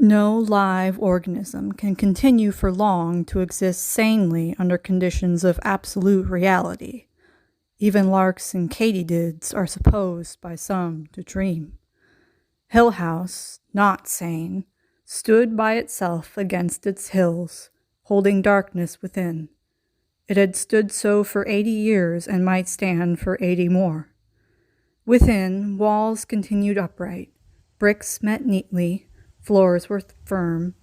No live organism can continue for long to exist sanely under conditions of absolute reality. Even larks and katydids are supposed by some to dream. Hill House, not sane, stood by itself against its hills, holding darkness within. It had stood so for 80 years and might stand for 80 more. Within, walls continued upright, bricks met neatly, floors were firm,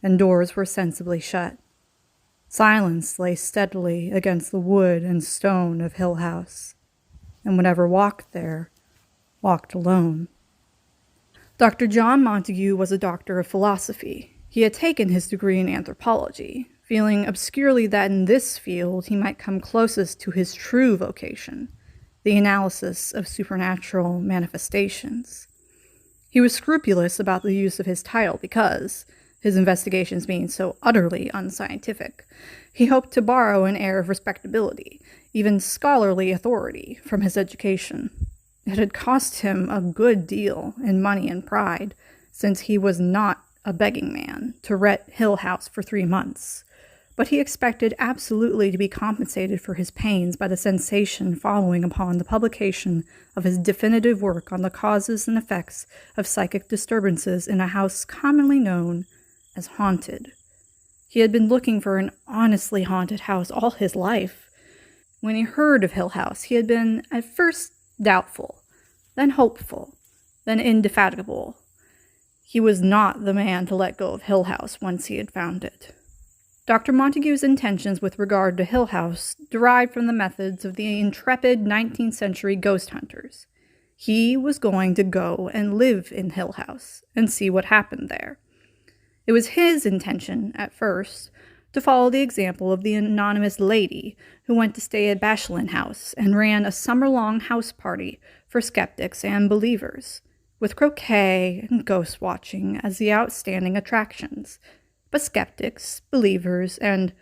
and doors were sensibly shut. Silence lay steadily against the wood and stone of Hill House, and whatever walked there, walked alone. Dr. John Montague was a doctor of philosophy. He had taken his degree in anthropology, feeling obscurely that in this field he might come closest to his true vocation, the analysis of supernatural manifestations. He was scrupulous about the use of his title because, his investigations being so utterly unscientific, he hoped to borrow an air of respectability, even scholarly authority, from his education. It had cost him a good deal in money and pride, since he was not a begging man, to rent Hill House for 3 months. But he expected absolutely to be compensated for his pains by the sensation following upon the publication of his definitive work on the causes and effects of psychic disturbances in a house commonly known as haunted. He had been looking for an honestly haunted house all his life. When he heard of Hill House, he had been at first doubtful, then hopeful, then indefatigable. He was not the man to let go of Hill House once he had found it. Dr. Montague's intentions with regard to Hill House derived from the methods of the intrepid 19th century ghost hunters. He was going to go and live in Hill House and see what happened there. It was his intention, at first, to follow the example of the anonymous lady who went to stay at Bashlin House and ran a summer-long house party for skeptics and believers, with croquet and ghost-watching as the outstanding attractions. But skeptics, believers, and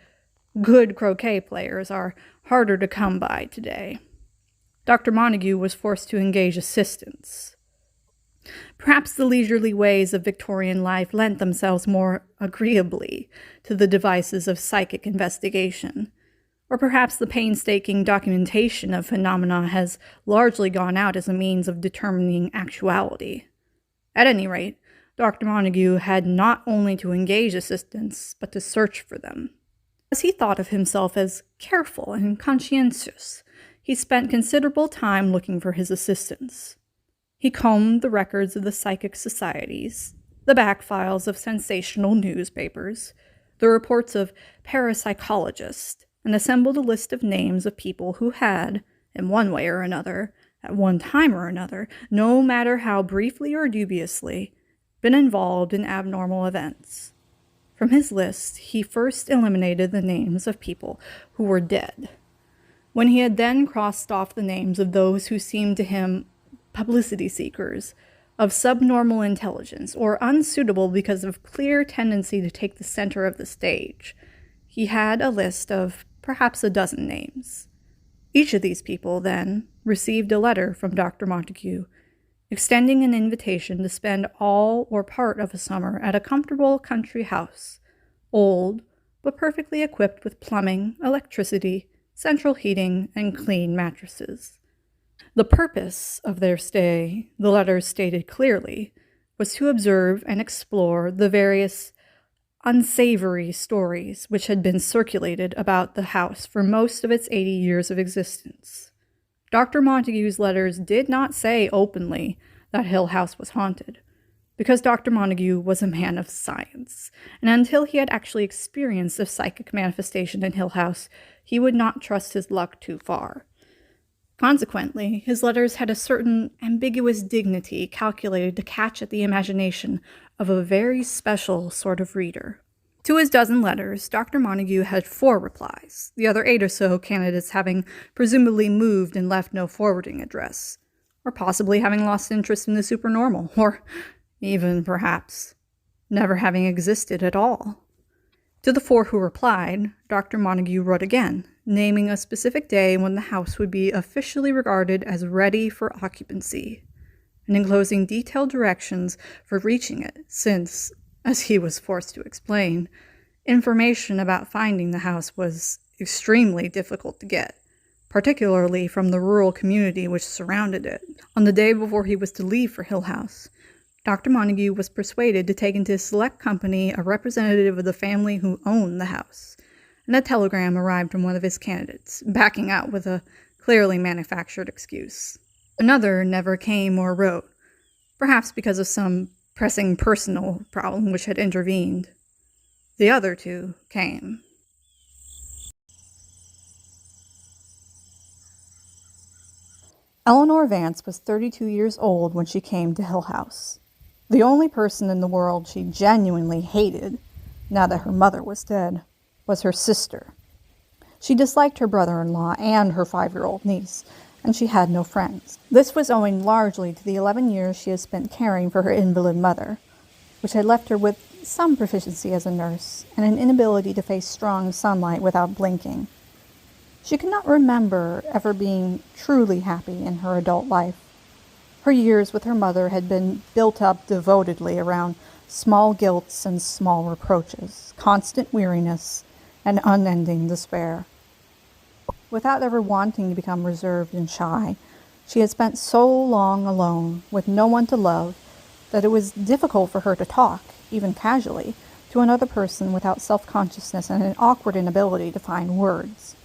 good croquet players are harder to come by today. Dr. Montague was forced to engage assistants. Perhaps the leisurely ways of Victorian life lent themselves more agreeably to the devices of psychic investigation, or perhaps the painstaking documentation of phenomena has largely gone out as a means of determining actuality. At any rate, Dr. Montague had not only to engage assistants, but to search for them. As he thought of himself as careful and conscientious, he spent considerable time looking for his assistants. He combed the records of the psychic societies, the back files of sensational newspapers, the reports of parapsychologists, and assembled a list of names of people who had, in one way or another, at one time or another, no matter how briefly or dubiously, been involved in abnormal events. From his list, he first eliminated the names of people who were dead. When he had then crossed off the names of those who seemed to him publicity seekers, of subnormal intelligence, or unsuitable because of clear tendency to take the center of the stage, he had a list of perhaps a dozen names. Each of these people, then, received a letter from Dr. Montague, extending an invitation to spend all or part of a summer at a comfortable country house, old, but perfectly equipped with plumbing, electricity, central heating, and clean mattresses. The purpose of their stay, the letters stated clearly, was to observe and explore the various unsavory stories which had been circulated about the house for most of its 80 years of existence. Dr. Montague's letters did not say openly that Hill House was haunted, because Dr. Montague was a man of science, and until he had actually experienced a psychic manifestation in Hill House, he would not trust his luck too far. Consequently, his letters had a certain ambiguous dignity calculated to catch at the imagination of a very special sort of reader. To his dozen letters, Dr. Montague had 4 replies, the other 8 or so candidates having presumably moved and left no forwarding address, or possibly having lost interest in the supernormal, or even, perhaps, never having existed at all. To the 4 who replied, Dr. Montague wrote again, naming a specific day when the house would be officially regarded as ready for occupancy, and enclosing detailed directions for reaching it, since, As he was forced to explain, information about finding the house was extremely difficult to get, particularly from the rural community which surrounded it. On the day before he was to leave for Hill House, Dr. Montague was persuaded to take into his select company a representative of the family who owned the house, and a telegram arrived from one of his candidates, backing out with a clearly manufactured excuse. Another never came or wrote, perhaps because of some pressing personal problem which had intervened. The other two came. Eleanor Vance was 32 years old when she came to Hill House. The only person in the world she genuinely hated, now that her mother was dead, was her sister. She disliked her brother-in-law and her 5-year-old niece, and she had no friends. This was owing largely to the 11 years she had spent caring for her invalid mother, which had left her with some proficiency as a nurse and an inability to face strong sunlight without blinking. She could not remember ever being truly happy in her adult life. Her years with her mother had been built up devotedly around small guilts and small reproaches, constant weariness, and unending despair. Without ever wanting to become reserved and shy, she had spent so long alone, with no one to love, that it was difficult for her to talk, even casually, to another person without self-consciousness and an awkward inability to find words.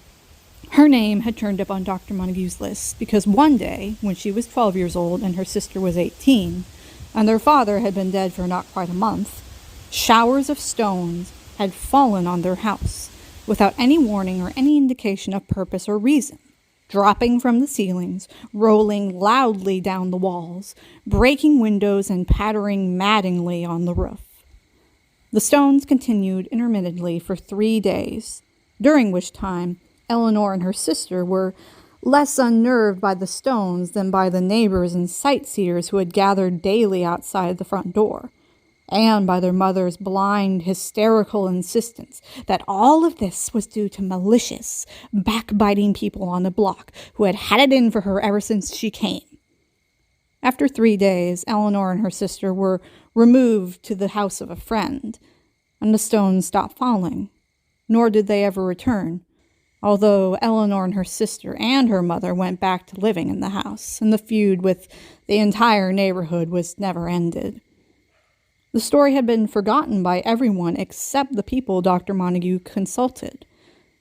Her name had turned up on Dr. Montague's list because one day, when she was 12 years old and her sister was 18, and their father had been dead for not quite a month, showers of stones had fallen on their house, without any warning or any indication of purpose or reason, dropping from the ceilings, rolling loudly down the walls, breaking windows and pattering maddeningly on the roof. The stones continued intermittently for 3 days, during which time Eleanor and her sister were less unnerved by the stones than by the neighbors and sightseers who had gathered daily outside the front door, and by their mother's blind, hysterical insistence that all of this was due to malicious, backbiting people on the block who had had it in for her ever since she came. After 3 days, Eleanor and her sister were removed to the house of a friend, and the stones stopped falling, nor did they ever return, although Eleanor and her sister and her mother went back to living in the house, and the feud with the entire neighborhood was never ended. The story had been forgotten by everyone except the people Dr. Montague consulted.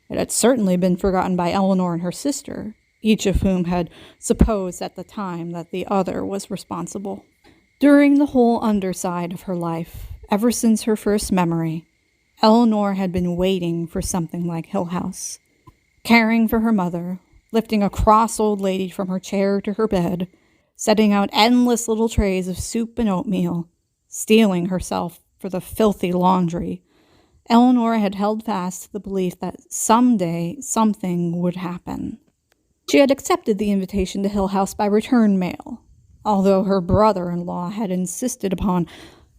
It had certainly been forgotten by Eleanor and her sister, each of whom had supposed at the time that the other was responsible. During the whole underside of her life, ever since her first memory, Eleanor had been waiting for something like Hill House, caring for her mother, lifting a cross old lady from her chair to her bed, setting out endless little trays of soup and oatmeal, steeling herself for the filthy laundry. Eleanor had held fast to the belief that someday something would happen. She had accepted the invitation to Hill House by return mail, although her brother-in-law had insisted upon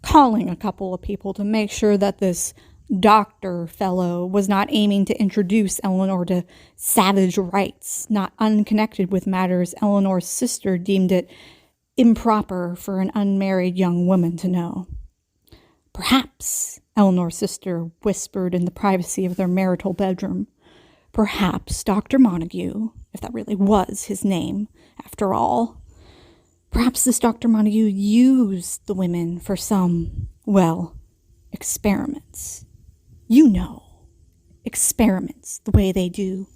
calling a couple of people to make sure that this doctor fellow was not aiming to introduce Eleanor to savage rites not unconnected with matters Eleanor's sister deemed it improper for an unmarried young woman to know. Perhaps, Eleanor's sister whispered in the privacy of their marital bedroom, perhaps Dr. Montague, if that really was his name, after all, perhaps this Dr. Montague used the women for some, well, experiments. You know, experiments, the way they do.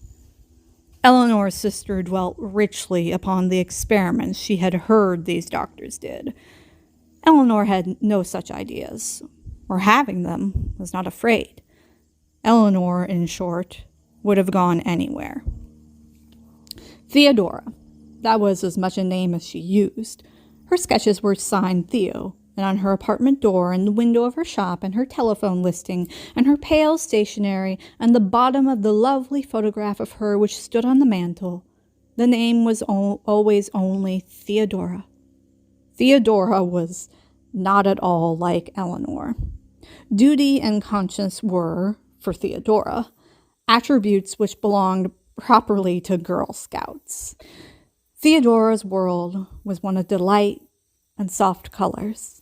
Eleanor's sister dwelt richly upon the experiments she had heard these doctors did. Eleanor had no such ideas, or having them, was not afraid. Eleanor, in short, would have gone anywhere. Theodora, that was as much a name as she used. Her sketches were signed Theo, and on her apartment door and the window of her shop and her telephone listing and her pale stationery and the bottom of the lovely photograph of her which stood on the mantel, the name was always only Theodora. Theodora was not at all like Eleanor. Duty and conscience were, for Theodora, attributes which belonged properly to Girl Scouts. Theodora's world was one of delight and soft colors.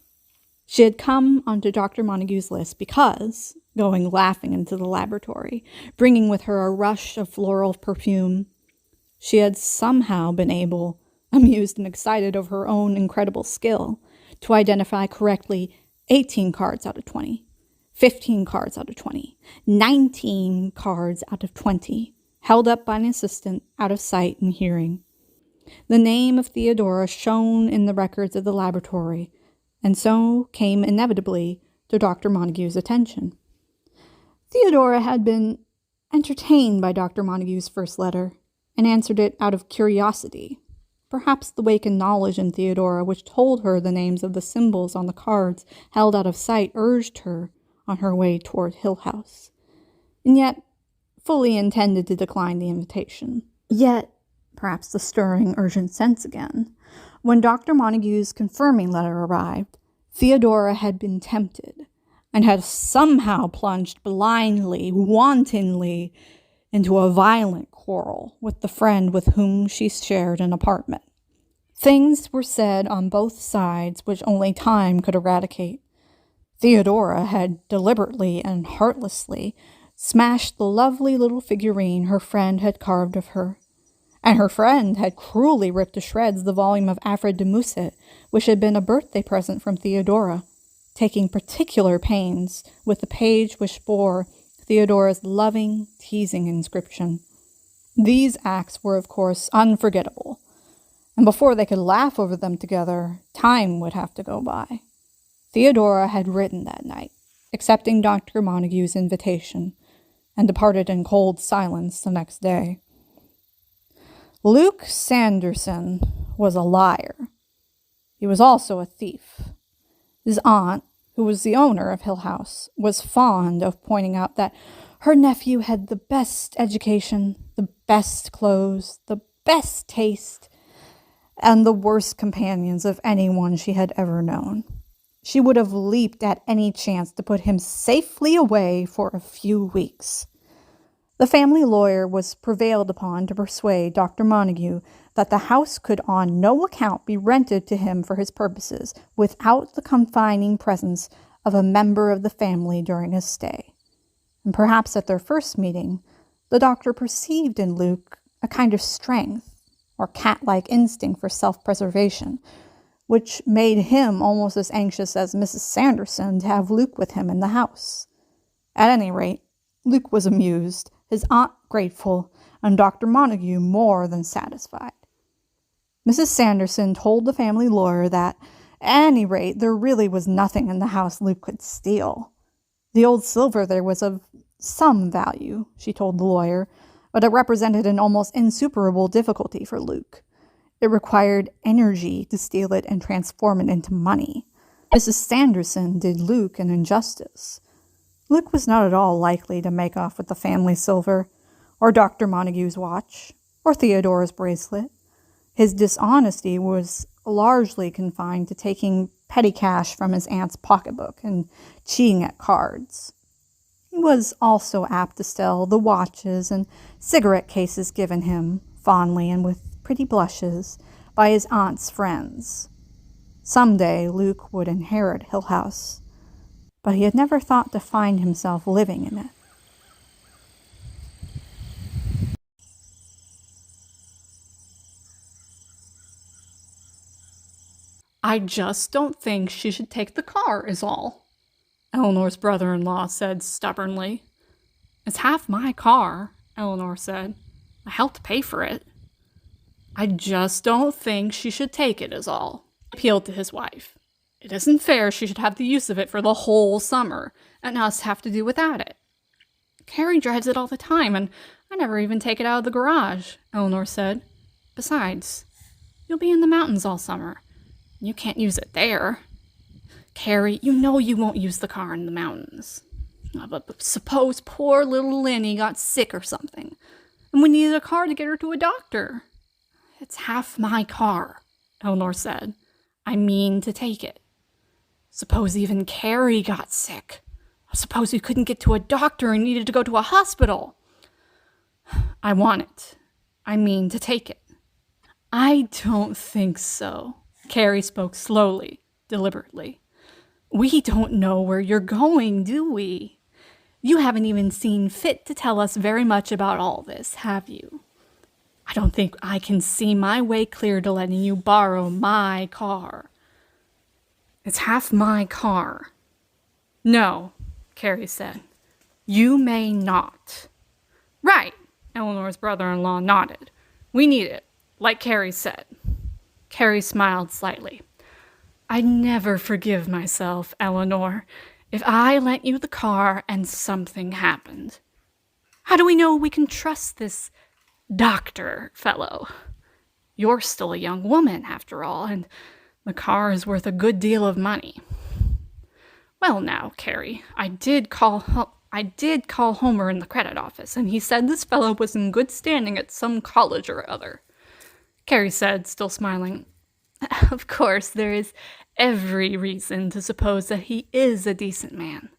She had come onto Dr. Montague's list because, going laughing into the laboratory, bringing with her a rush of floral perfume, she had somehow been able, amused and excited over her own incredible skill, to identify correctly 18 cards out of 20, 15 cards out of 20, 19 cards out of 20, held up by an assistant out of sight and hearing. The name of Theodora shone in the records of the laboratory, and so came inevitably to Dr. Montague's attention. Theodora had been entertained by Dr. Montague's first letter, and answered it out of curiosity. Perhaps the wakened knowledge in Theodora, which told her the names of the symbols on the cards held out of sight, urged her on her way toward Hill House, and yet fully intended to decline the invitation. Yet, perhaps the stirring, urgent sense again. When Dr. Montague's confirming letter arrived, Theodora had been tempted, and had somehow plunged blindly, wantonly, into a violent quarrel with the friend with whom she shared an apartment. Things were said on both sides which only time could eradicate. Theodora had deliberately and heartlessly smashed the lovely little figurine her friend had carved of her, and her friend had cruelly ripped to shreds the volume of Alfred de Musset, which had been a birthday present from Theodora, taking particular pains with the page which bore Theodora's loving, teasing inscription. These acts were, of course, unforgettable, and before they could laugh over them together, time would have to go by. Theodora had written that night, accepting Dr. Montague's invitation, and departed in cold silence the next day. Luke Sanderson was a liar. He was also a thief. His aunt, who was the owner of Hill House, was fond of pointing out that her nephew had the best education, the best clothes, the best taste, and the worst companions of anyone she had ever known. She would have leaped at any chance to put him safely away for a few weeks. The family lawyer was prevailed upon to persuade Dr. Montague that the house could on no account be rented to him for his purposes without the confining presence of a member of the family during his stay. And perhaps at their first meeting, the doctor perceived in Luke a kind of strength or cat-like instinct for self-preservation, which made him almost as anxious as Mrs. Sanderson to have Luke with him in the house. At any rate, Luke was amused, his aunt grateful, and Dr. Montague more than satisfied. Mrs. Sanderson told the family lawyer that, at any rate, there really was nothing in the house Luke could steal. The old silver there was of some value, she told the lawyer, but it represented an almost insuperable difficulty for Luke. It required energy to steal it and transform it into money. Mrs. Sanderson did Luke an injustice. Luke was not at all likely to make off with the family silver, or Dr. Montague's watch, or Theodora's bracelet. His dishonesty was largely confined to taking petty cash from his aunt's pocketbook and cheating at cards. He was also apt to steal the watches and cigarette cases given him, fondly and with pretty blushes, by his aunt's friends. Some day Luke would inherit Hill House, but he had never thought to find himself living in it. I just don't think she should take the car, is all, Eleanor's brother-in-law said stubbornly. It's half my car, Eleanor said. I helped pay for it. I just don't think she should take it, is all, he appealed to his wife. It isn't fair she should have the use of it for the whole summer, and us have to do without it. Carrie drives it all the time, and I never even take it out of the garage, Eleanor said. Besides, you'll be in the mountains all summer. You can't use it there. Carrie, you know you won't use the car in the mountains. But suppose poor little Linny got sick or something, and we needed a car to get her to a doctor. It's half my car, Eleanor said. I mean to take it. Suppose even Carrie got sick. Suppose we couldn't get to a doctor and needed to go to a hospital. I want it. I mean to take it. I don't think so. Carrie spoke slowly, deliberately. We don't know where you're going, do we? You haven't even seen fit to tell us very much about all this, have you? I don't think I can see my way clear to letting you borrow my car. It's half my car. No, Carrie said. You may not. Right, Eleanor's brother-in-law nodded. We need it, like Carrie said. Carrie smiled slightly. I'd never forgive myself, Eleanor, if I lent you the car and something happened. How do we know we can trust this doctor fellow? You're still a young woman, after all, and the car is worth a good deal of money. Well now, Carrie, I did call Homer in the credit office, and he said this fellow was in good standing at some college or other. Carrie said, still smiling, Of course, there is every reason to suppose that he is a decent man.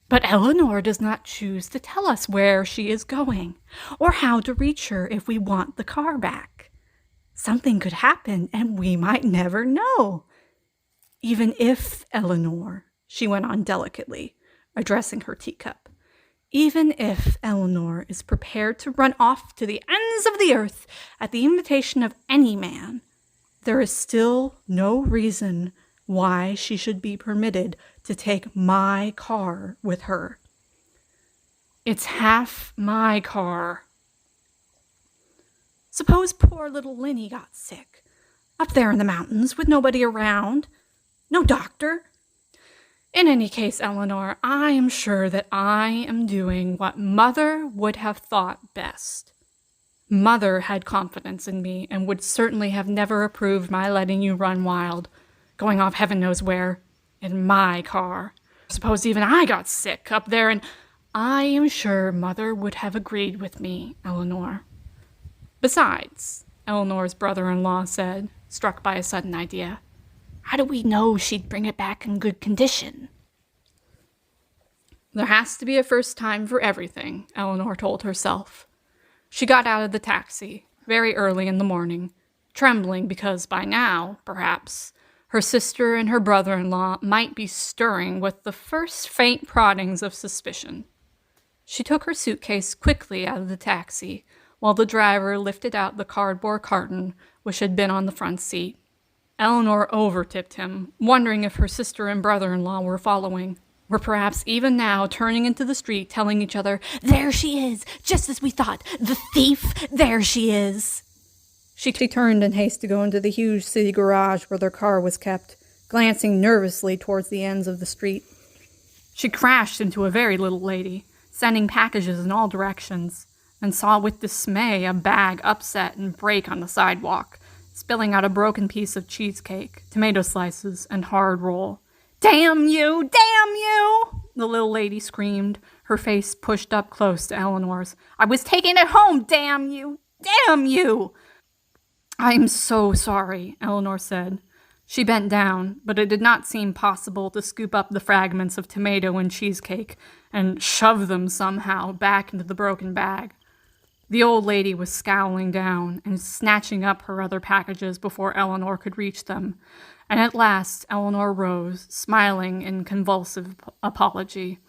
But Eleanor does not choose to tell us where she is going, or how to reach her if we want the car back. Something could happen, and we might never know. Even if Eleanor, she went on delicately, addressing her teacup, even if Eleanor is prepared to run off to the ends of the earth at the invitation of any man, there is still no reason why she should be permitted to take my car with her. It's half my car. Suppose poor little Linny got sick, up there in the mountains with nobody around, no doctor. In any case, Eleanor, I am sure that I am doing what Mother would have thought best. Mother had confidence in me and would certainly have never approved my letting you run wild, going off heaven knows where, in my car. Suppose even I got sick up there, and I am sure Mother would have agreed with me, Eleanor. Besides, Eleanor's brother-in-law said, struck by a sudden idea, how do we know she'd bring it back in good condition? There has to be a first time for everything, Eleanor told herself. She got out of the taxi, very early in the morning, trembling because by now, perhaps, her sister and her brother-in-law might be stirring with the first faint proddings of suspicion. She took her suitcase quickly out of the taxi, while the driver lifted out the cardboard carton which had been on the front seat. Eleanor overtipped him, wondering if her sister and brother-in-law were following, were perhaps even now turning into the street telling each other, There she is, just as we thought, the thief, there she is. She turned in haste to go into the huge city garage where their car was kept, glancing nervously towards the ends of the street. She crashed into a very little lady, sending packages in all directions, and saw with dismay a bag upset and break on the sidewalk, spilling out a broken piece of cheesecake, tomato slices, and hard roll. Damn you! Damn you! The little lady screamed, her face pushed up close to Eleanor's. I was taking it home, damn you! Damn you! I'm so sorry, Eleanor said. She bent down, but it did not seem possible to scoop up the fragments of tomato and cheesecake and shove them somehow back into the broken bag. The old lady was scowling down and snatching up her other packages before Eleanor could reach them, and at last Eleanor rose, smiling in convulsive apology.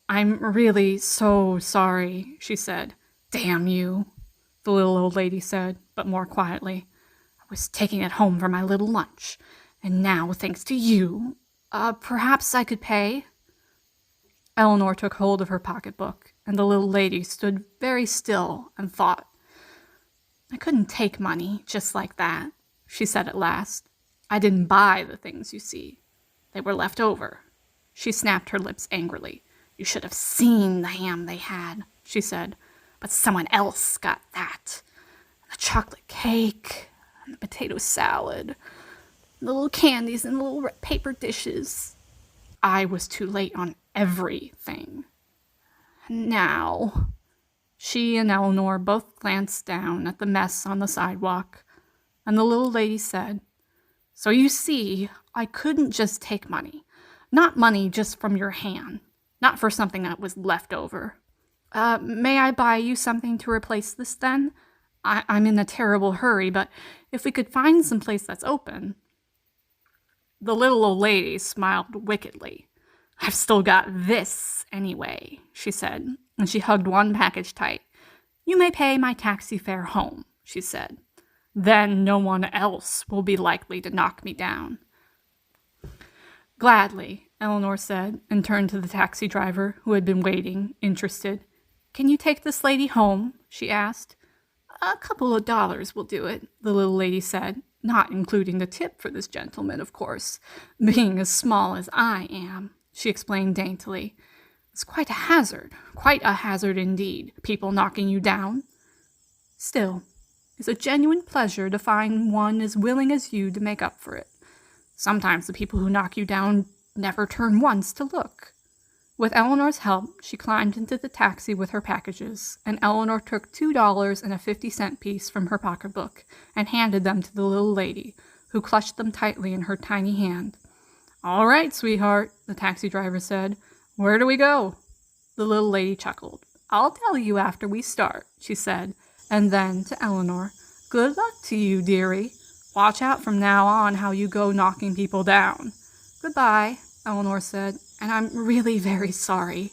I'm really so sorry, she said. Damn you, the little old lady said, but more quietly. I was taking it home for my little lunch, and now, thanks to you, perhaps I could pay? Eleanor took hold of her pocketbook, and the little lady stood very still and thought. I couldn't take money just like that, she said at last. I didn't buy the things, you see. They were left over. She snapped her lips angrily. You should have seen the ham they had, she said. But someone else got that. The chocolate cake, and the potato salad, the little candies in the little paper dishes. I was too late on everything. Now, she and Eleanor both glanced down at the mess on the sidewalk, and the little lady said, So you see, I couldn't just take money. Not money just from your hand. Not for something that was left over. May I buy you something to replace this then? I'm in a terrible hurry, but if we could find some place that's open. The little old lady smiled wickedly. I've still got this anyway, she said, and she hugged one package tight. You may pay my taxi fare home, she said. Then no one else will be likely to knock me down. Gladly, Eleanor said, and turned to the taxi driver, who had been waiting, interested. Can you take this lady home? She asked. A couple of dollars will do it, the little lady said, not including the tip for this gentleman, of course. Being as small as I am, she explained daintily. It's quite a hazard indeed, people knocking you down. Still, it's a genuine pleasure to find one as willing as you to make up for it. Sometimes the people who knock you down never turn once to look. With Eleanor's help, she climbed into the taxi with her packages, and Eleanor took $2 and a 50-cent piece from her pocketbook and handed them to the little lady, who clutched them tightly in her tiny hand. All right, sweetheart, the taxi driver said. Where do we go? The little lady chuckled. I'll tell you after we start, she said, and then to Eleanor, good luck to you, dearie. Watch out from now on how you go knocking people down. Goodbye, Eleanor said, and I'm really very sorry.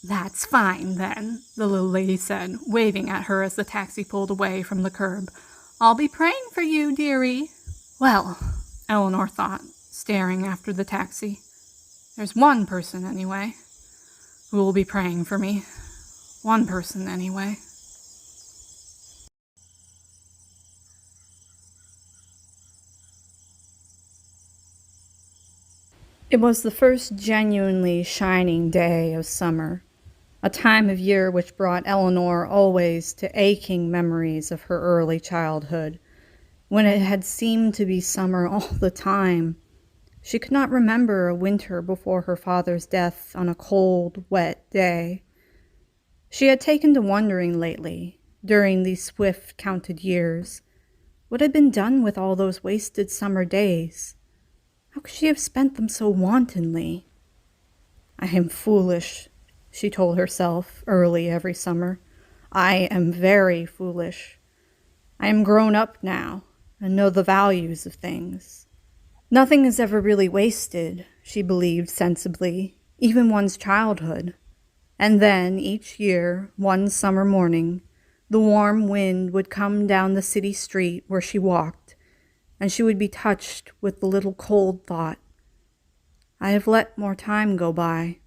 That's fine, then, the little lady said, waving at her as the taxi pulled away from the curb. I'll be praying for you, dearie. Well, Eleanor thought, staring after the taxi. There's one person, anyway, who will be praying for me. One person, anyway. It was the first genuinely shining day of summer, a time of year which brought Eleanor always to aching memories of her early childhood, when it had seemed to be summer all the time. She could not remember a winter before her father's death on a cold, wet day. She had taken to wondering lately, during these swift counted years, what had been done with all those wasted summer days. How could she have spent them so wantonly? I am foolish, she told herself early every summer. I am very foolish. I am grown up now and know the values of things. Nothing is ever really wasted, she believed sensibly, even one's childhood. And then, each year, one summer morning, the warm wind would come down the city street where she walked, and she would be touched with the little cold thought, I have let more time go by.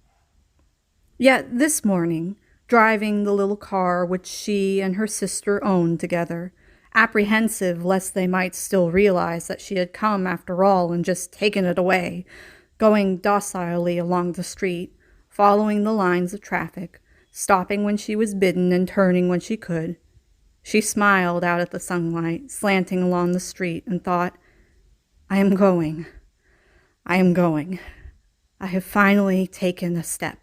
Yet this morning, driving the little car which she and her sister owned together, apprehensive lest they might still realize that she had come after all and just taken it away, going docilely along the street, following the lines of traffic, stopping when she was bidden and turning when she could, she smiled out at the sunlight slanting along the street and thought, I am going. I have finally taken a step.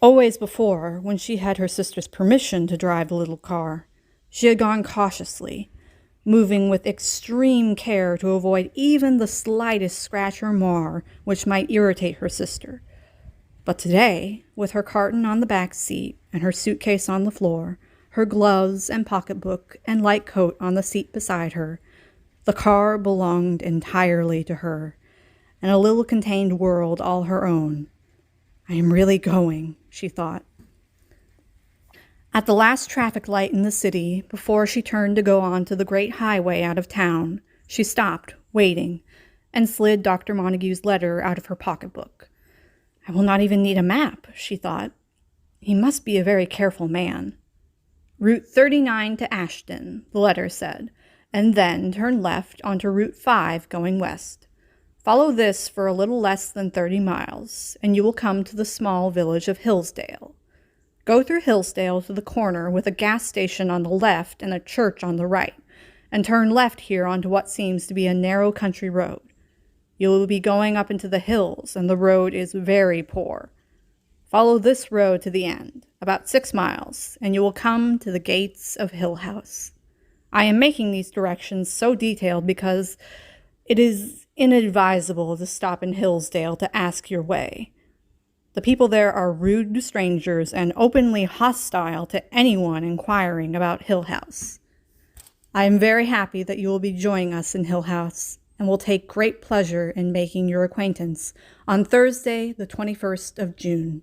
Always before, when she had her sister's permission to drive the little car, she had gone cautiously, moving with extreme care to avoid even the slightest scratch or mar which might irritate her sister. But today, with her carton on the back seat and her suitcase on the floor, her gloves and pocketbook and light coat on the seat beside her, the car belonged entirely to her, and a little contained world all her own. I am really going, she thought. At the last traffic light in the city, before she turned to go on to the great highway out of town, she stopped, waiting, and slid Dr. Montague's letter out of her pocketbook. I will not even need a map, she thought. He must be a very careful man. Route 39 to Ashton, the letter said, and then turn left onto Route 5 going west. Follow this for a little less than 30 miles, and you will come to the small village of Hillsdale. Go through Hillsdale to the corner with a gas station on the left and a church on the right, and turn left here onto what seems to be a narrow country road. You will be going up into the hills, and the road is very poor. Follow this road to the end, about 6 miles, and you will come to the gates of Hill House. I am making these directions so detailed because it is inadvisable to stop in Hillsdale to ask your way. The people there are rude to strangers and openly hostile to anyone inquiring about Hill House. I am very happy that you will be joining us in Hill House. and will take great pleasure in making your acquaintance on Thursday, the 21st of June."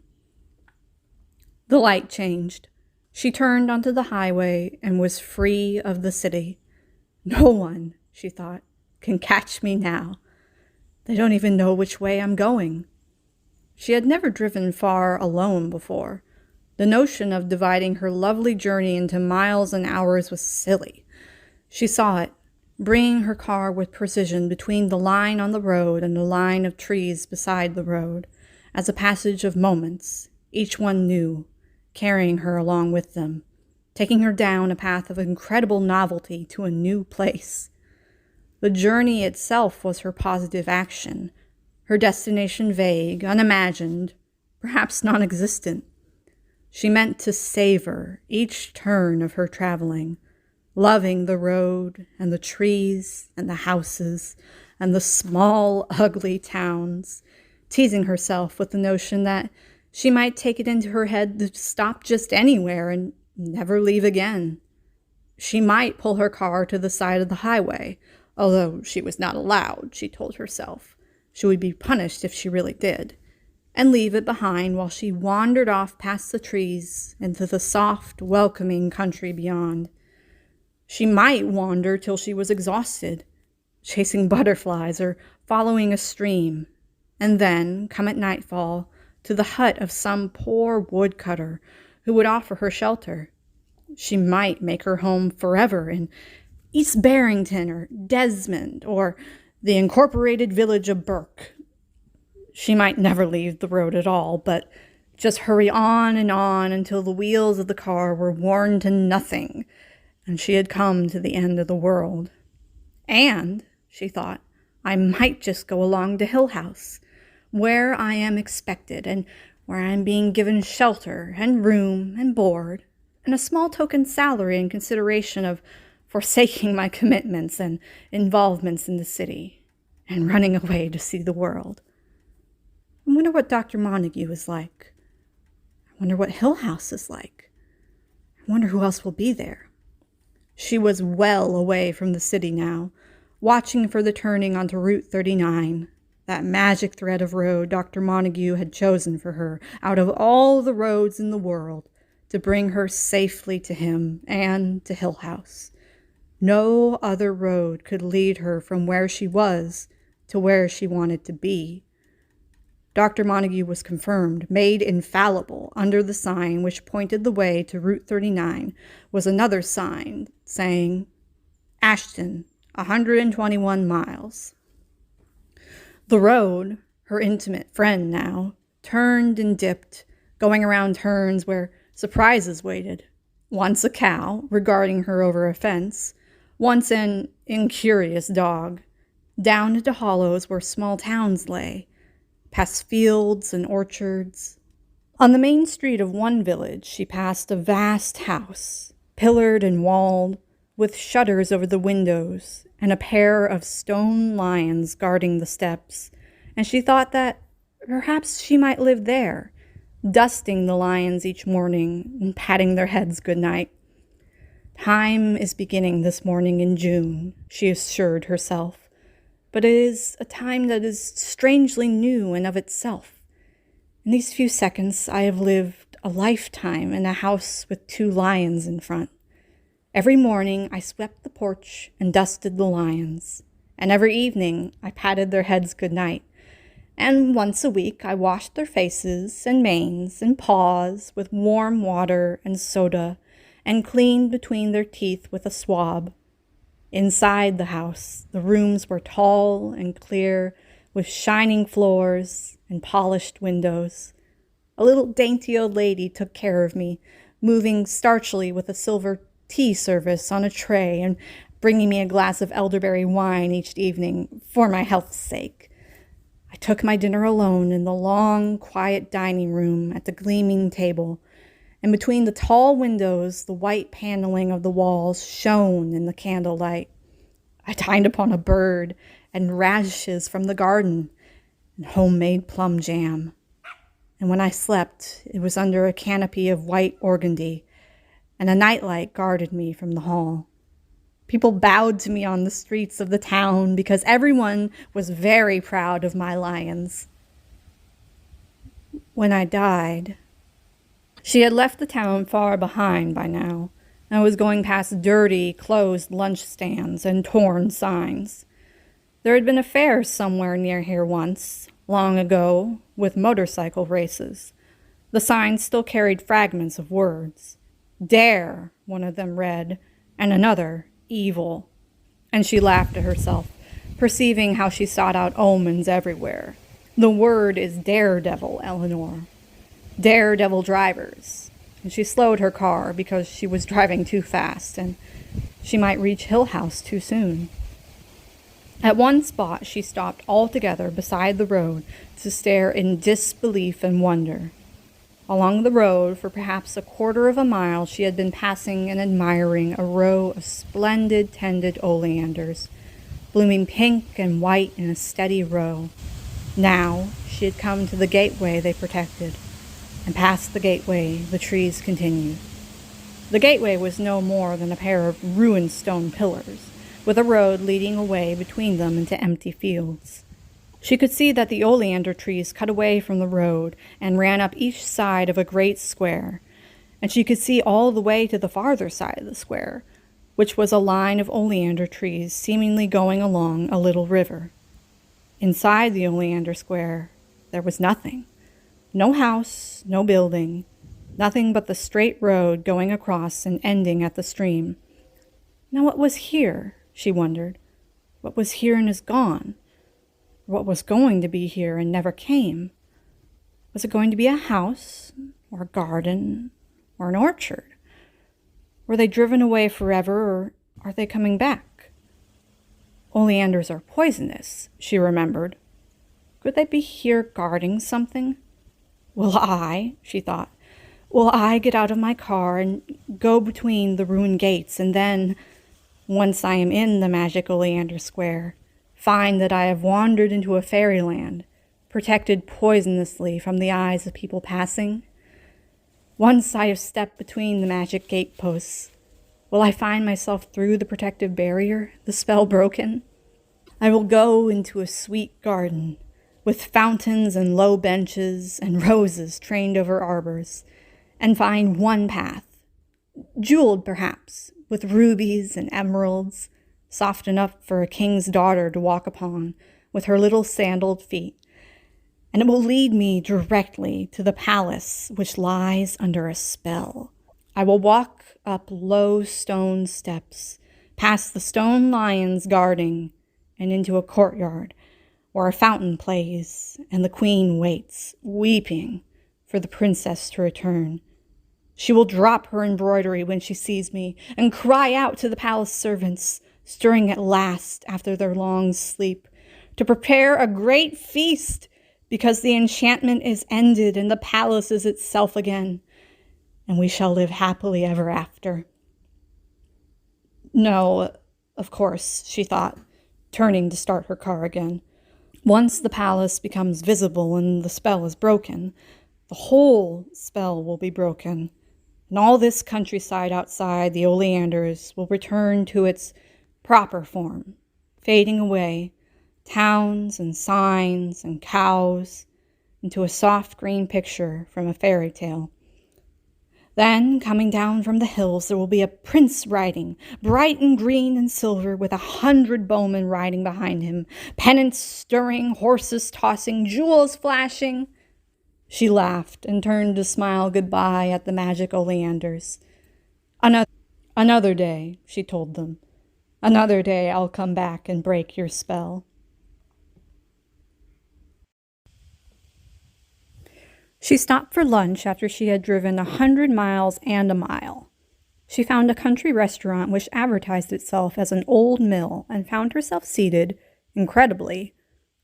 The light changed. She turned onto the highway and was free of the city. "No one," she thought, "can catch me now. They don't even know which way I'm going." She had never driven far alone before. The notion of dividing her lovely journey into miles and hours was silly. She saw it, bringing her car with precision between the line on the road and the line of trees beside the road, as a passage of moments, each one new, carrying her along with them, taking her down a path of incredible novelty to a new place. The journey itself was her positive action, her destination vague, unimagined, perhaps non-existent. She meant to savor each turn of her traveling, loving the road and the trees and the houses and the small, ugly towns, teasing herself with the notion that she might take it into her head to stop just anywhere and never leave again. She might pull her car to the side of the highway, although she was not allowed, she told herself. She would be punished if she really did, and leave it behind while she wandered off past the trees into the soft, welcoming country beyond. She might wander till she was exhausted, chasing butterflies or following a stream, and then come at nightfall to the hut of some poor woodcutter who would offer her shelter. She might make her home forever in East Barrington or Desmond or the incorporated village of Burke. She might never leave the road at all, but just hurry on until the wheels of the car were worn to nothing and she had come to the end of the world. And, she thought, I might just go along to Hill House, where I am expected and where I am being given shelter and room and board and a small token salary in consideration of forsaking my commitments and involvements in the city and running away to see the world. I wonder what Dr. Montague is like. I wonder what Hill House is like. I wonder who else will be there. She was well away from the city now, watching for the turning onto Route 39, that magic thread of road Dr. Montague had chosen for her out of all the roads in the world to bring her safely to him and to Hill House. No other road could lead her from where she was to where she wanted to be. Dr. Montague was confirmed, made infallible. Under the sign which pointed the way to Route 39 was another sign saying, Ashton, 121 miles. The road, her intimate friend now, turned and dipped, going around turns where surprises waited. Once a cow, regarding her over a fence, once an incurious dog, down into hollows where small towns lay, past fields and orchards. On the main street of one village, she passed a vast house, pillared and walled, with shutters over the windows and a pair of stone lions guarding the steps, and she thought that perhaps she might live there, dusting the lions each morning and patting their heads good night. Time is beginning this morning in June, she assured herself. But it is a time that is strangely new and of itself. In these few seconds, I have lived a lifetime in a house with 2 lions in front. Every morning, I swept the porch and dusted the lions, and every evening, I patted their heads good night. And once a week, I washed their faces and manes and paws with warm water and soda, and cleaned between their teeth with a swab. Inside the house, the rooms were tall and clear, with shining floors and polished windows. A little dainty old lady took care of me, moving starchily with a silver tea service on a tray and bringing me a glass of elderberry wine each evening for my health's sake. I took my dinner alone in the long, quiet dining room at the gleaming table, and between the tall windows, the white paneling of the walls shone in the candlelight. I dined upon a bird and radishes from the garden and homemade plum jam. And when I slept, it was under a canopy of white organdy, and a nightlight guarded me from the hall. People bowed to me on the streets of the town because everyone was very proud of my lions. When I died, she had left the town far behind by now, and was going past dirty, closed lunch stands and torn signs. There had been a fair somewhere near here once, long ago, with motorcycle races. The signs still carried fragments of words. Dare, one of them read, and another, evil. And she laughed to herself, perceiving how she sought out omens everywhere. The word is daredevil, Eleanor. Daredevil drivers. And she slowed her car because she was driving too fast and she might reach Hill House too soon. At one spot she stopped altogether beside the road to stare in disbelief and wonder. Along the road, for perhaps a quarter of a mile, she had been passing and admiring a row of splendid tended oleanders, blooming pink and white in a steady row. Now she had come to the gateway they protected, and past the gateway the trees continued. The gateway was no more than a pair of ruined stone pillars, with a road leading away between them into empty fields. She could see that the oleander trees cut away from the road and ran up each side of a great square, and she could see all the way to the farther side of the square, which was a line of oleander trees seemingly going along a little river. Inside the oleander square, there was nothing. No house, no building, nothing but the straight road going across and ending at the stream. Now what was here, she wondered? What was here and is gone? What was going to be here and never came? Was it going to be a house, or a garden, or an orchard? Were they driven away forever, or are they coming back? Oleanders are poisonous, she remembered. Could they be here guarding something? Will I, she thought, will I get out of my car and go between the ruined gates and then, once I am in the magic oleander square, find that I have wandered into a fairyland, protected poisonously from the eyes of people passing? Once I have stepped between the magic gateposts, will I find myself through the protective barrier, the spell broken? I will go into a sweet garden, with fountains and low benches and roses trained over arbors, and find one path, jeweled perhaps, with rubies and emeralds, soft enough for a king's daughter to walk upon with her little sandaled feet, and it will lead me directly to the palace which lies under a spell. I will walk up low stone steps, past the stone lions guarding, and into a courtyard where a fountain plays and the queen waits, weeping, for the princess to return. She will drop her embroidery when she sees me and cry out to the palace servants, stirring at last after their long sleep, to prepare a great feast, because the enchantment is ended and the palace is itself again, and we shall live happily ever after. No, of course, she thought, turning to start her car again. Once the palace becomes visible and the spell is broken, the whole spell will be broken, and all this countryside outside the oleanders will return to its proper form, fading away, towns and signs and cows, into a soft green picture from a fairy tale. Then, coming down from the hills, there will be a prince riding, bright and green and silver, with 100 bowmen riding behind him, pennants stirring, horses tossing, jewels flashing. She laughed and turned to smile goodbye at the magic oleanders. Another day, she told them. Another day I'll come back and break your spell. She stopped for lunch after she had driven 100 miles and a mile. She found a country restaurant which advertised itself as an old mill and found herself seated, incredibly,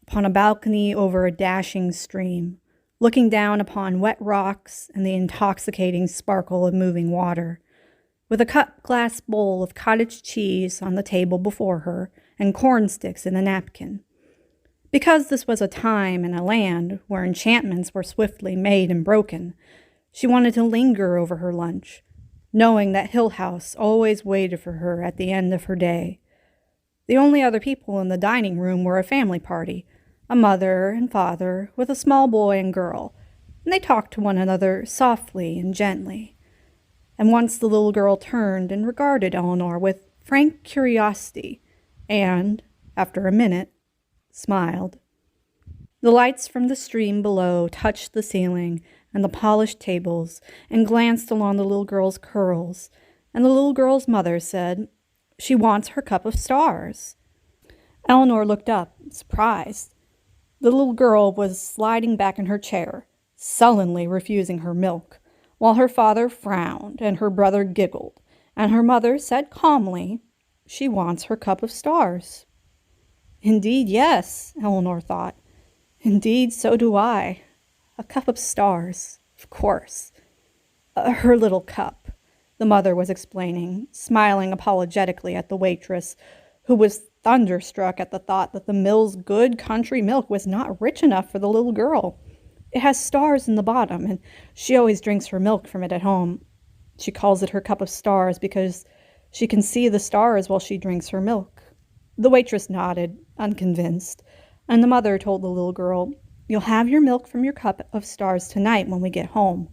upon a balcony over a dashing stream, looking down upon wet rocks and the intoxicating sparkle of moving water, with a cut-glass bowl of cottage cheese on the table before her and corn sticks in a napkin. Because this was a time and a land where enchantments were swiftly made and broken, she wanted to linger over her lunch, knowing that Hill House always waited for her at the end of her day. The only other people in the dining room were a family party, a mother and father with a small boy and girl, and they talked to one another softly and gently. And once the little girl turned and regarded Eleanor with frank curiosity and, after a minute, smiled. The lights from the stream below touched the ceiling and the polished tables and glanced along the little girl's curls, and the little girl's mother said, "She wants her cup of stars." Eleanor looked up, surprised. The little girl was sliding back in her chair, sullenly refusing her milk, while her father frowned and her brother giggled, and her mother said calmly, "She wants her cup of stars." Indeed, yes, Eleanor thought. Indeed, so do I. A cup of stars, of course. Her little cup, the mother was explaining, smiling apologetically at the waitress, who was thunderstruck at the thought that the mill's good country milk was not rich enough for the little girl. It has stars in the bottom, and she always drinks her milk from it at home. She calls it her cup of stars because she can see the stars while she drinks her milk. The waitress nodded, unconvinced, and the mother told the little girl, "You'll have your milk from your cup of stars tonight when we get home.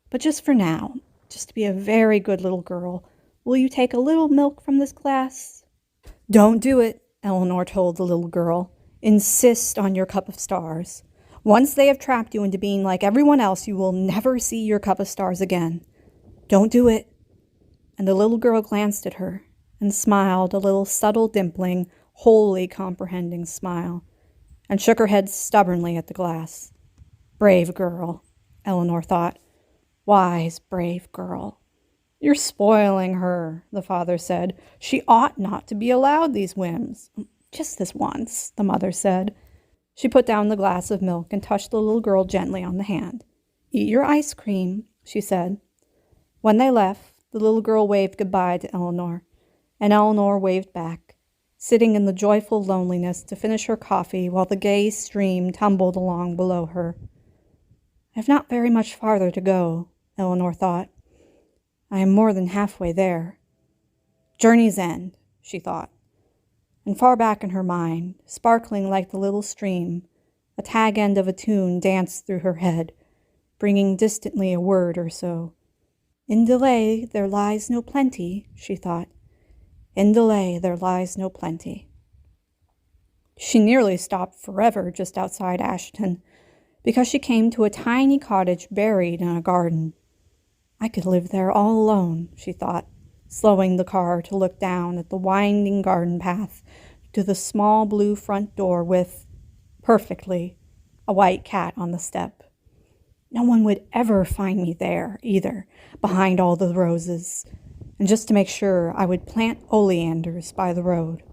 But just for now, just to be a very good little girl, will you take a little milk from this glass?" "Don't do it," Eleanor told the little girl. "Insist on your cup of stars. Once they have trapped you into being like everyone else, you will never see your cup of stars again. Don't do it." And the little girl glanced at her and smiled a little subtle dimpling, wholly comprehending smile, and shook her head stubbornly at the glass. Brave girl, Eleanor thought. Wise, brave girl. "You're spoiling her," the father said. "She ought not to be allowed these whims." "Just this once," the mother said. She put down the glass of milk and touched the little girl gently on the hand. "Eat your ice cream," she said. When they left, the little girl waved goodbye to Eleanor, and Eleanor waved back, sitting in the joyful loneliness to finish her coffee while the gay stream tumbled along below her. "I have not very much farther to go," Eleanor thought. "I am more than halfway there. Journey's end," she thought. And far back in her mind, sparkling like the little stream, a tag end of a tune danced through her head, bringing distantly a word or so. "In delay there lies no plenty," she thought. "In delay there lies no plenty." She nearly stopped forever just outside Ashton, because she came to a tiny cottage buried in a garden. I could live there all alone, she thought, slowing the car to look down at the winding garden path to the small blue front door with, perfectly, a white cat on the step. No one would ever find me there, either, behind all the roses. And just to make sure, I would plant oleanders by the road.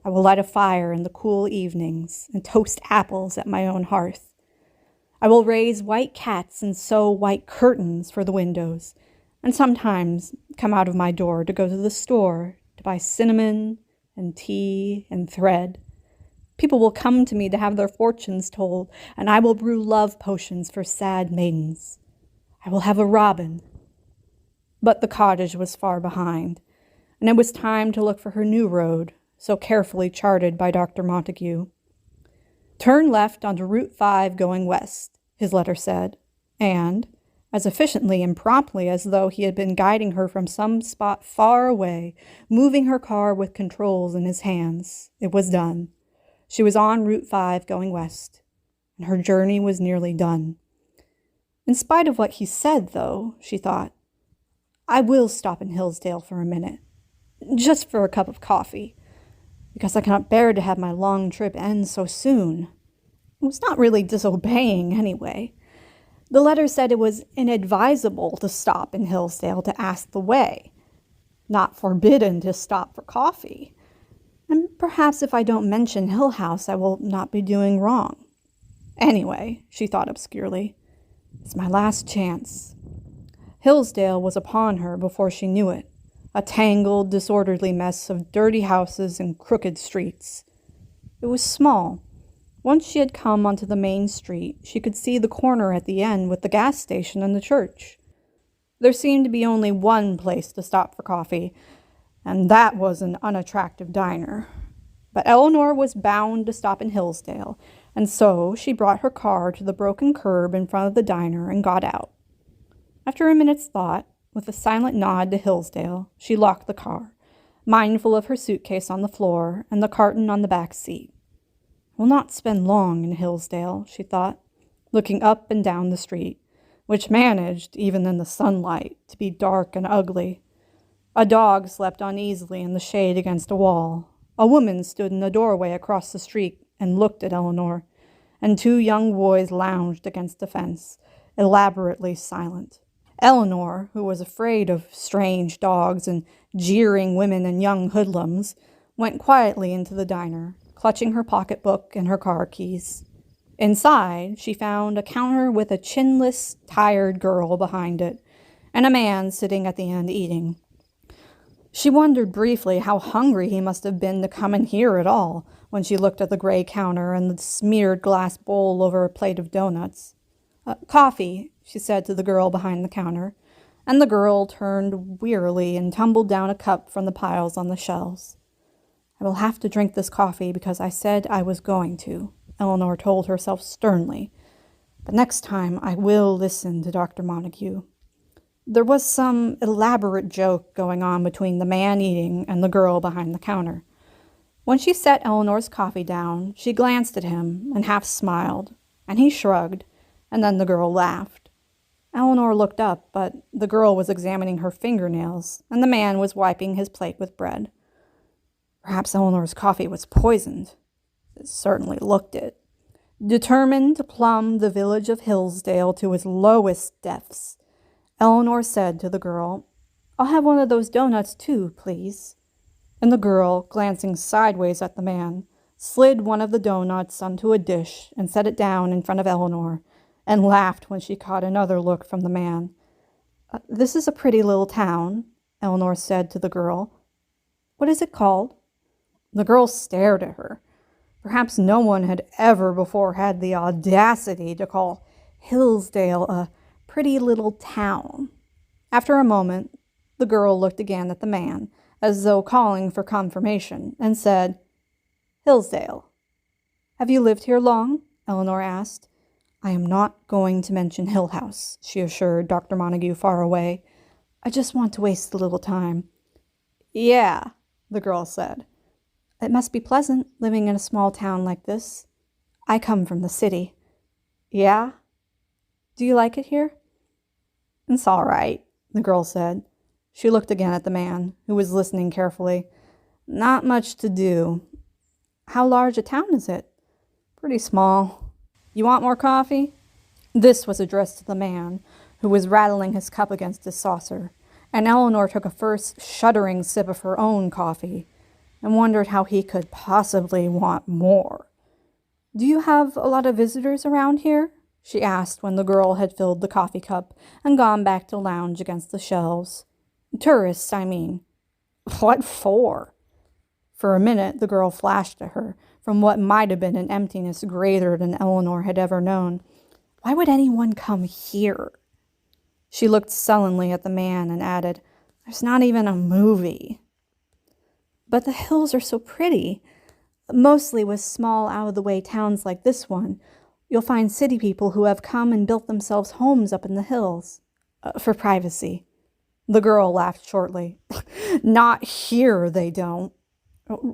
I will light a fire in the cool evenings and toast apples at my own hearth. I will raise white cats and sew white curtains for the windows, and sometimes come out of my door to go to the store to buy cinnamon and tea and thread. People will come to me to have their fortunes told, and I will brew love potions for sad maidens. I will have a robin." But the cottage was far behind, and it was time to look for her new road, so carefully charted by Dr. Montague. "Turn left onto Route 5 going west," his letter said, and, as efficiently and promptly as though he had been guiding her from some spot far away, moving her car with controls in his hands, it was done. She was on Route 5 going west, and her journey was nearly done. In spite of what he said, though, she thought, I will stop in Hillsdale for a minute, just for a cup of coffee, because I cannot bear to have my long trip end so soon. It was not really disobeying anyway. The letter said it was inadvisable to stop in Hillsdale to ask the way, not forbidden to stop for coffee. And perhaps if I don't mention Hill House, I will not be doing wrong. Anyway, she thought obscurely, it's my last chance. Hillsdale was upon her before she knew it, a tangled, disorderly mess of dirty houses and crooked streets. It was small. Once she had come onto the main street, she could see the corner at the end with the gas station and the church. There seemed to be only one place to stop for coffee, and that was an unattractive diner. But Eleanor was bound to stop in Hillsdale, and so she brought her car to the broken curb in front of the diner and got out. After a minute's thought, with a silent nod to Hillsdale, she locked the car, mindful of her suitcase on the floor and the carton on the back seat. We'll not spend long in Hillsdale, she thought, looking up and down the street, which managed, even in the sunlight, to be dark and ugly. A dog slept uneasily in the shade against a wall. A woman stood in a doorway across the street and looked at Eleanor, and two young boys lounged against the fence, elaborately silent. Eleanor, who was afraid of strange dogs and jeering women and young hoodlums, went quietly into the diner, clutching her pocketbook and her car keys. Inside, she found a counter with a chinless, tired girl behind it, and a man sitting at the end eating. She wondered briefly how hungry he must have been to come in here at all when she looked at the gray counter and the smeared glass bowl over a plate of donuts. Coffee, she said to the girl behind the counter, and the girl turned wearily and tumbled down a cup from the piles on the shelves. I will have to drink this coffee because I said I was going to, Eleanor told herself sternly. But next time I will listen to Dr. Montague. There was some elaborate joke going on between the man eating and the girl behind the counter. When she set Eleanor's coffee down, she glanced at him and half smiled, and he shrugged, and then the girl laughed. Eleanor looked up, but the girl was examining her fingernails, and the man was wiping his plate with bread. Perhaps Eleanor's coffee was poisoned. It certainly looked it. Determined to plumb the village of Hillsdale to its lowest depths, Eleanor said to the girl, "I'll have one of those donuts too, please." And the girl, glancing sideways at the man, slid one of the donuts onto a dish and set it down in front of Eleanor, and laughed when she caught another look from the man. This is a pretty little town," Eleanor said to the girl. "What is it called?" The girl stared at her. Perhaps no one had ever before had the audacity to call Hillsdale a pretty little town. After a moment, the girl looked again at the man, as though calling for confirmation, and said, "Hillsdale." "Have you lived here long?" Eleanor asked. "I am not going to mention Hill House," she assured Dr. Montague far away. "I just want to waste a little time." "Yeah," the girl said. "It must be pleasant living in a small town like this. I come from the city." "Yeah? Do you like it here?" "It's all right," the girl said. She looked again at the man, who was listening carefully. "Not much to do." "How large a town is it?" "Pretty small. You want more coffee?" This was addressed to the man, who was rattling his cup against his saucer, and Eleanor took a first shuddering sip of her own coffee, and wondered how he could possibly want more. "Do you have a lot of visitors around here?" she asked when the girl had filled the coffee cup and gone back to lounge against the shelves. "Tourists, I mean." "What for?" For a minute the girl flashed at her, from what might have been an emptiness greater than Eleanor had ever known. Why would anyone come here? She looked sullenly at the man and added, "There's not even a movie." "But the hills are so pretty. Mostly with small, out-of-the-way towns like this one, you'll find city people who have come and built themselves homes up in the hills. For privacy." The girl laughed shortly. "Not here, they don't."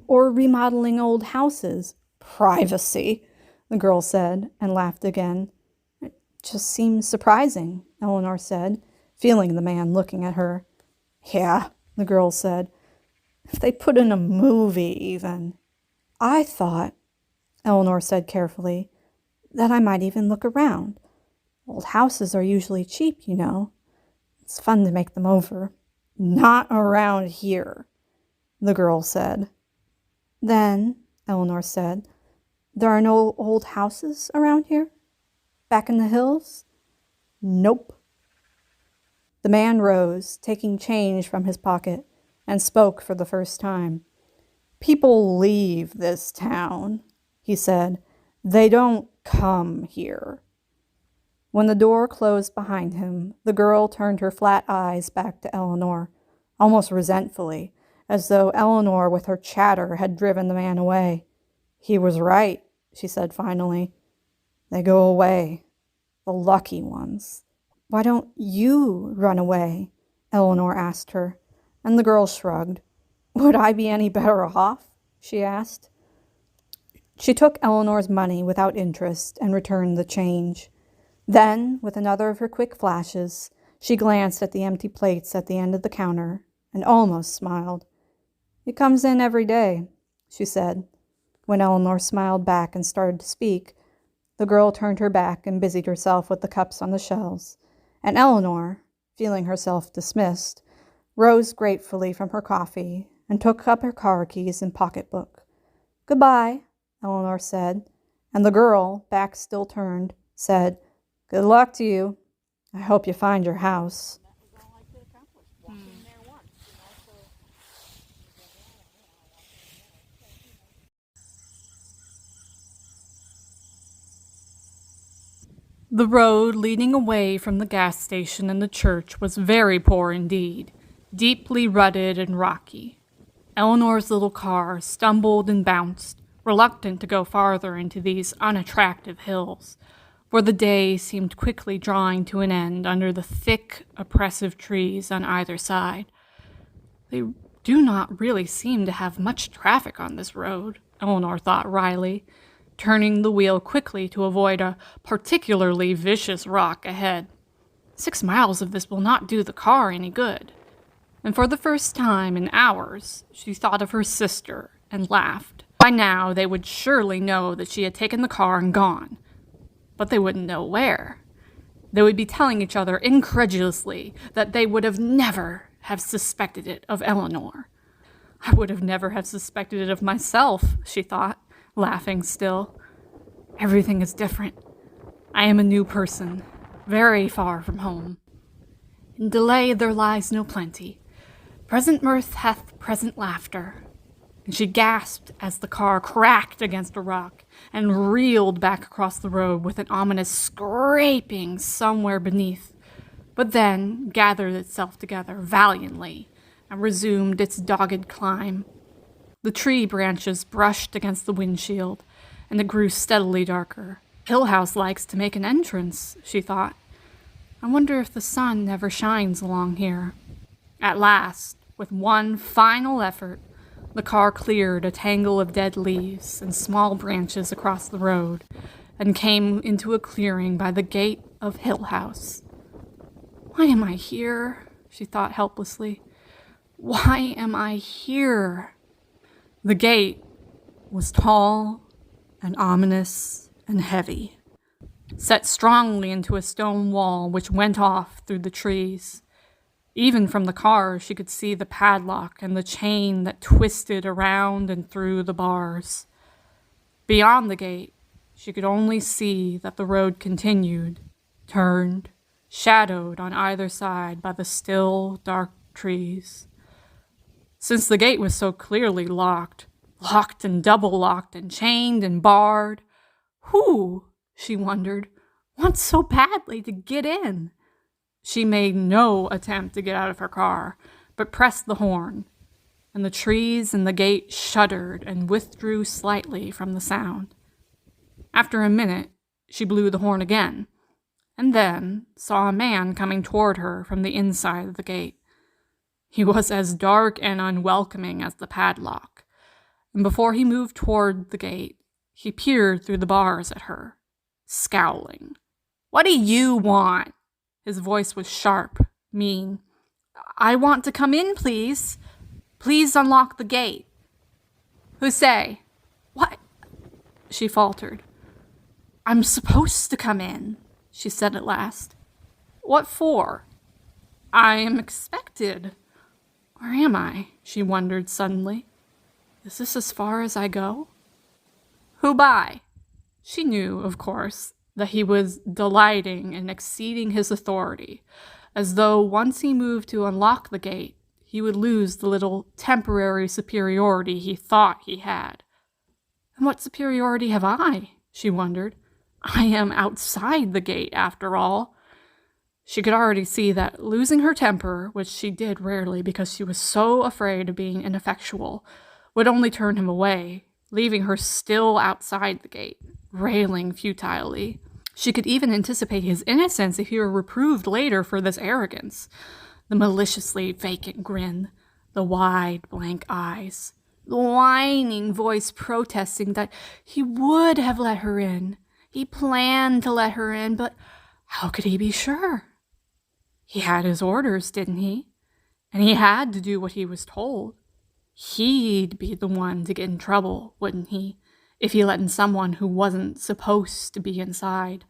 "Or remodeling old houses." "Privacy," the girl said, and laughed again. "It just seems surprising," Eleanor said, feeling the man looking at her. "Yeah," the girl said. "If they put in a movie, even." "I thought," Eleanor said carefully, "that I might even look around. Old houses are usually cheap, you know. It's fun to make them over." "Not around here," the girl said. "Then," Eleanor said, "there are no old houses around here? Back in the hills?" "Nope." The man rose, taking change from his pocket, and spoke for the first time. "People leave this town," he said. "They don't come here." When the door closed behind him, the girl turned her flat eyes back to Eleanor, almost resentfully, as though Eleanor with her chatter had driven the man away. He was right, she said finally. They go away. The lucky ones. Why don't you run away? Eleanor asked her, and the girl shrugged. Would I be any better off? She asked. She took Eleanor's money without interest and returned the change. Then, with another of her quick flashes, she glanced at the empty plates at the end of the counter and almost smiled. It comes in every day, she said. When Eleanor smiled back and started to speak, the girl turned her back and busied herself with the cups on the shelves, and Eleanor, feeling herself dismissed, rose gratefully from her coffee and took up her car keys and pocketbook. Goodbye, Eleanor said, and the girl, back still turned, said, Good luck to you. I hope you find your house. The road leading away from the gas station and the church was very poor indeed, deeply rutted and rocky. Eleanor's little car stumbled and bounced, reluctant to go farther into these unattractive hills, where the day seemed quickly drawing to an end under the thick, oppressive trees on either side. They do not really seem to have much traffic on this road, Eleanor thought wryly, turning the wheel quickly to avoid a particularly vicious rock ahead. 6 miles of this will not do the car any good. And for the first time in hours, she thought of her sister and laughed. By now, they would surely know that she had taken the car and gone. But they wouldn't know where. They would be telling each other incredulously that they would have never have suspected it of Eleanor. I would have never have suspected it of myself, she thought, laughing still. Everything is different. I am a new person, very far from home. In delay there lies no plenty. Present mirth hath present laughter. And she gasped as the car cracked against a rock and reeled back across the road with an ominous scraping somewhere beneath, but then gathered itself together valiantly and resumed its dogged climb. The tree branches brushed against the windshield, and it grew steadily darker. Hill House likes to make an entrance, she thought. I wonder if the sun ever shines along here. At last, with one final effort, the car cleared a tangle of dead leaves and small branches across the road and came into a clearing by the gate of Hill House. Why am I here? She thought helplessly. Why am I here? The gate was tall and ominous and heavy, set strongly into a stone wall which went off through the trees. Even from the car, she could see the padlock and the chain that twisted around and through the bars. Beyond the gate, she could only see that the road continued, turned, shadowed on either side by the still, dark trees. Since the gate was so clearly locked and double-locked and chained and barred, who, she wondered, wants so badly to get in? She made no attempt to get out of her car, but pressed the horn, and the trees and the gate shuddered and withdrew slightly from the sound. After a minute, she blew the horn again, and then saw a man coming toward her from the inside of the gate. He was as dark and unwelcoming as the padlock, and before he moved toward the gate, he peered through the bars at her, scowling. "What do you want?" His voice was sharp, mean. "I want to come in, please. Please unlock the gate." "Who say?" "What?" she faltered. "I'm supposed to come in," she said at last. "What for?" "I am expected. Or am I?" she wondered suddenly. "Is this as far as I go?" "Who by?" She knew, of course, that he was delighting and exceeding his authority, as though once he moved to unlock the gate, he would lose the little temporary superiority he thought he had. And what superiority have I? She wondered. I am outside the gate, after all. She could already see that losing her temper, which she did rarely because she was so afraid of being ineffectual, would only turn him away, leaving her still outside the gate, railing futilely. She could even anticipate his innocence if he were reproved later for this arrogance. The maliciously vacant grin, the wide blank eyes, the whining voice protesting that he would have let her in. He planned to let her in, but how could he be sure? He had his orders, didn't he? And he had to do what he was told. He'd be the one to get in trouble, wouldn't he, if he let in someone who wasn't supposed to be inside?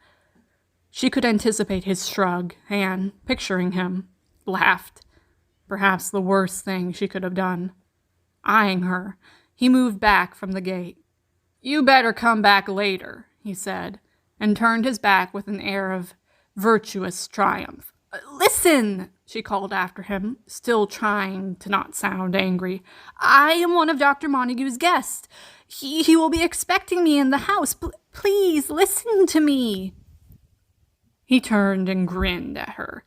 She could anticipate his shrug and, picturing him, laughed. Perhaps the worst thing she could have done. Eyeing her, he moved back from the gate. "You better come back later," he said, and turned his back with an air of virtuous triumph. "Listen," she called after him, still trying to not sound angry. "I am one of Dr. Montague's guests. He will be expecting me in the house. Please listen to me." He turned and grinned at her.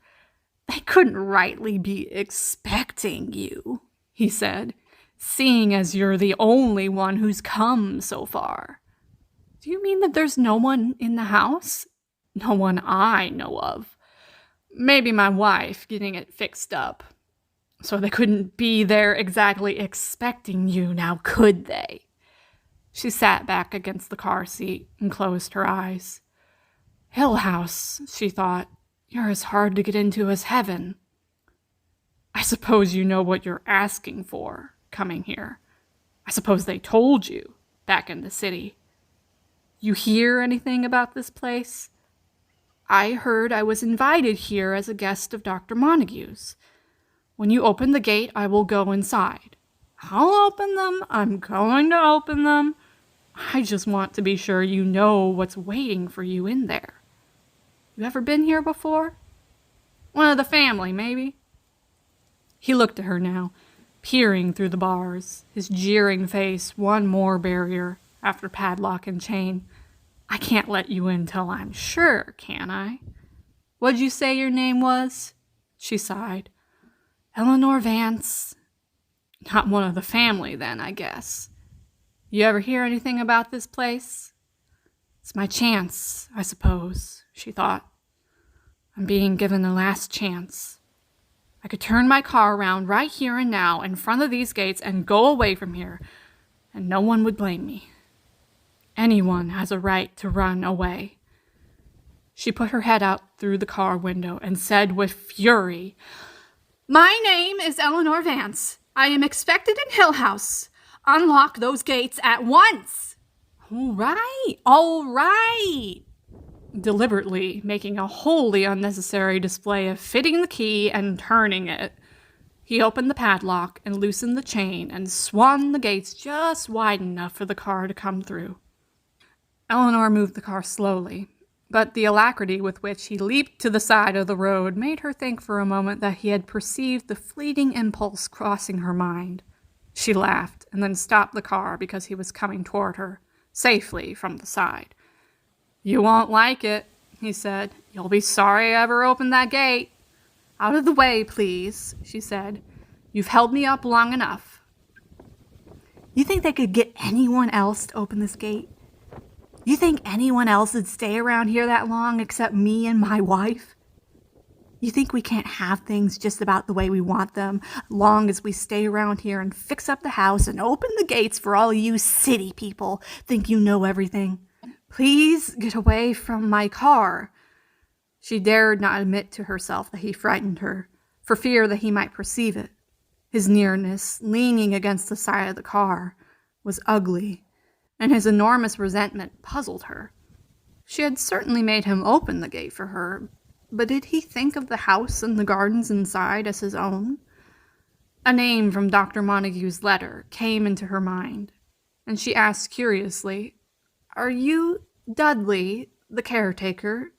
"They couldn't rightly be expecting you," he said, "seeing as you're the only one who's come so far." "Do you mean that there's no one in the house?" "No one I know of. Maybe my wife getting it fixed up. So they couldn't be there exactly expecting you, now could they?" She sat back against the car seat and closed her eyes. Hill House, she thought. You're as hard to get into as heaven. I suppose you know what you're asking for, coming here. I suppose they told you, back in the city. You hear anything about this place? I heard I was invited here as a guest of Dr. Montague's. When you open the gate, I will go inside. I'll open them. I'm going to open them. I just want to be sure you know what's waiting for you in there. You ever been here before? One of the family, maybe?" He looked at her now, peering through the bars, his jeering face one more barrier after padlock and chain. "I can't let you in till I'm sure, can I? What'd you say your name was?" She sighed. "Eleanor Vance." "Not one of the family, then, I guess. You ever hear anything about this place?" "It's my chance, I suppose," she thought. "I'm being given the last chance. I could turn my car around right here and now in front of these gates and go away from here, and no one would blame me. Anyone has a right to run away." She put her head out through the car window and said with fury, "My name is Eleanor Vance. I am expected in Hill House. Unlock those gates at once." All right. Deliberately making a wholly unnecessary display of fitting the key and turning it, he opened the padlock and loosened the chain and swung the gates just wide enough for the car to come through. Eleanor moved the car slowly, but the alacrity with which he leaped to the side of the road made her think for a moment that he had perceived the fleeting impulse crossing her mind. She laughed and then stopped the car because he was coming toward her, safely from the side. "You won't like it," he said. "You'll be sorry I ever opened that gate." "Out of the way, please," she said. "You've held me up long enough." "You think they could get anyone else to open this gate? You think anyone else would stay around here that long except me and my wife? You think we can't have things just about the way we want them, long as we stay around here and fix up the house and open the gates for all you city people think you know everything? Please get away from my car." She dared not admit to herself that he frightened her, for fear that he might perceive it. His nearness, leaning against the side of the car, was ugly, and his enormous resentment puzzled her. She had certainly made him open the gate for her, but did he think of the house and the gardens inside as his own? A name from Dr. Montague's letter came into her mind, and she asked curiously, "Are you Dudley, the caretaker?"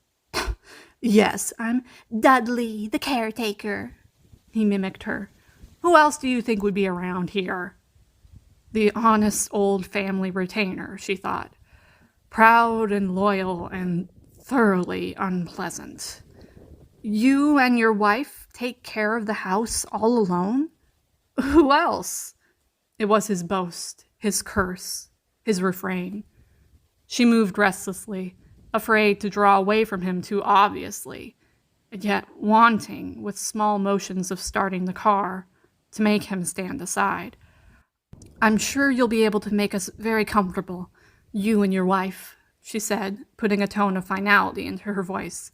"Yes, I'm Dudley, the caretaker," he mimicked her. "Who else do you think would be around here?" The honest old family retainer, she thought. proud and loyal and thoroughly unpleasant. You and your wife take care of the house all alone? Who else? It was his boast, his curse, his refrain. She moved restlessly, afraid to draw away from him too obviously, and yet wanting, with small motions of starting the car, to make him stand aside. I'm sure you'll be able to make us very comfortable, you and your wife, she said, putting a tone of finality into her voice.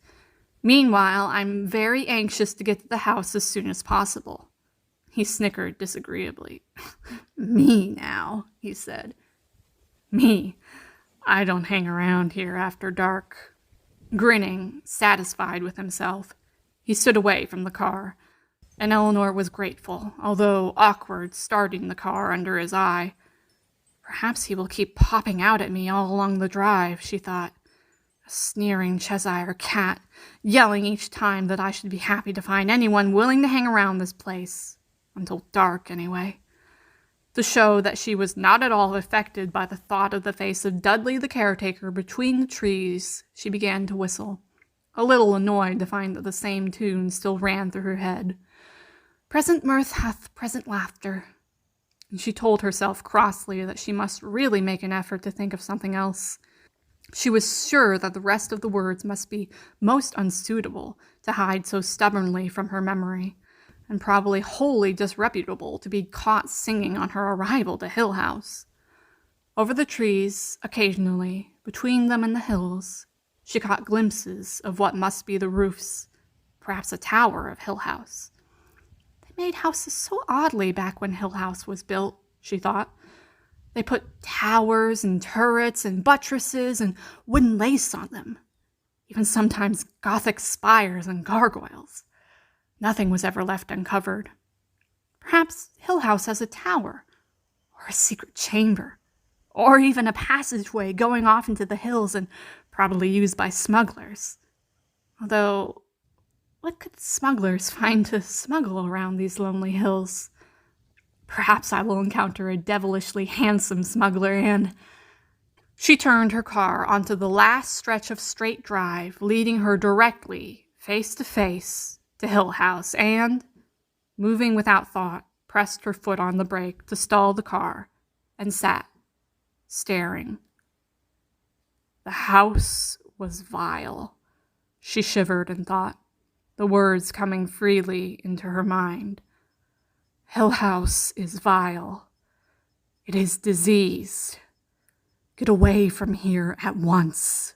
Meanwhile, I'm very anxious to get to the house as soon as possible. He snickered disagreeably. Me now, he said. Me. I don't hang around here after dark. Grinning, satisfied with himself, he stood away from the car, and Eleanor was grateful, although awkward, starting the car under his eye. Perhaps he will keep popping out at me all along the drive, she thought. A sneering Cheshire cat, yelling each time that I should be happy to find anyone willing to hang around this place. Until dark, anyway. To show that she was not at all affected by the thought of the face of Dudley the caretaker between the trees, she began to whistle, a little annoyed to find that the same tune still ran through her head. Present mirth hath present laughter. And she told herself crossly that she must really make an effort to think of something else. She was sure that the rest of the words must be most unsuitable to hide so stubbornly from her memory, and probably wholly disreputable to be caught singing on her arrival to Hill House. Over the trees, occasionally, between them and the hills, she caught glimpses of what must be the roofs, perhaps a tower of Hill House. They made houses so oddly back when Hill House was built, she thought. They put towers and turrets and buttresses and wooden lace on them, even sometimes Gothic spires and gargoyles. Nothing was ever left uncovered. Perhaps Hill House has a tower, or a secret chamber, or even a passageway going off into the hills and probably used by smugglers. Although, what could smugglers find to smuggle around these lonely hills? Perhaps I will encounter a devilishly handsome smuggler and... She turned her car onto the last stretch of straight drive, leading her directly, face to face, to Hill House, and, moving without thought, pressed her foot on the brake to stall the car, and sat, staring. The house was vile, she shivered and thought, the words coming freely into her mind. Hill House is vile. It is diseased. Get away from here at once.